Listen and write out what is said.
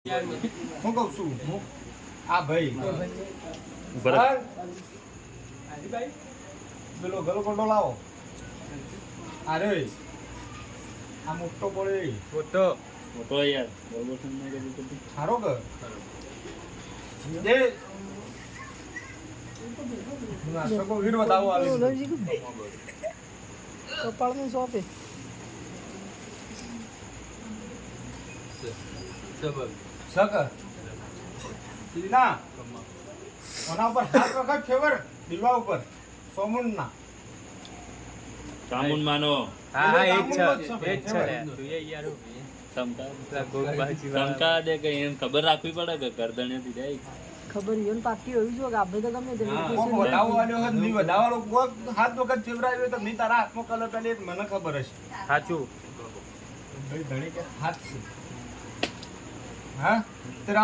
હું કહું છું આ ભાઈ પેલો ગલકોટો લાવો અરે આ મોટો પડે મોટો યાર સારો કે જે નાસ્તો વીર બતાવો આવી કપાળનું સોપે સક તીના ઓના ઉપર હાથ વખત ફેવર દીવા ઉપર સોમુંડના ચામુંડ માનો હા એ જ છે તું એ યાર શંકા દે કે એમ ખબર રાખવી પડે કે કરદણ્યથી જાય ખબર ઈવન પાકી હોવી જોઈએ કે આપણે તો ગમે તે કોક વધાવો વાળો હોય ની વધાવાળો કોક હાથ વખત ફેવરાયો તો ની તારા હાથમાં કલર પેલી મને ખબર હશે સાચું ભાઈ ધણી કે હાથ છે હા તેરા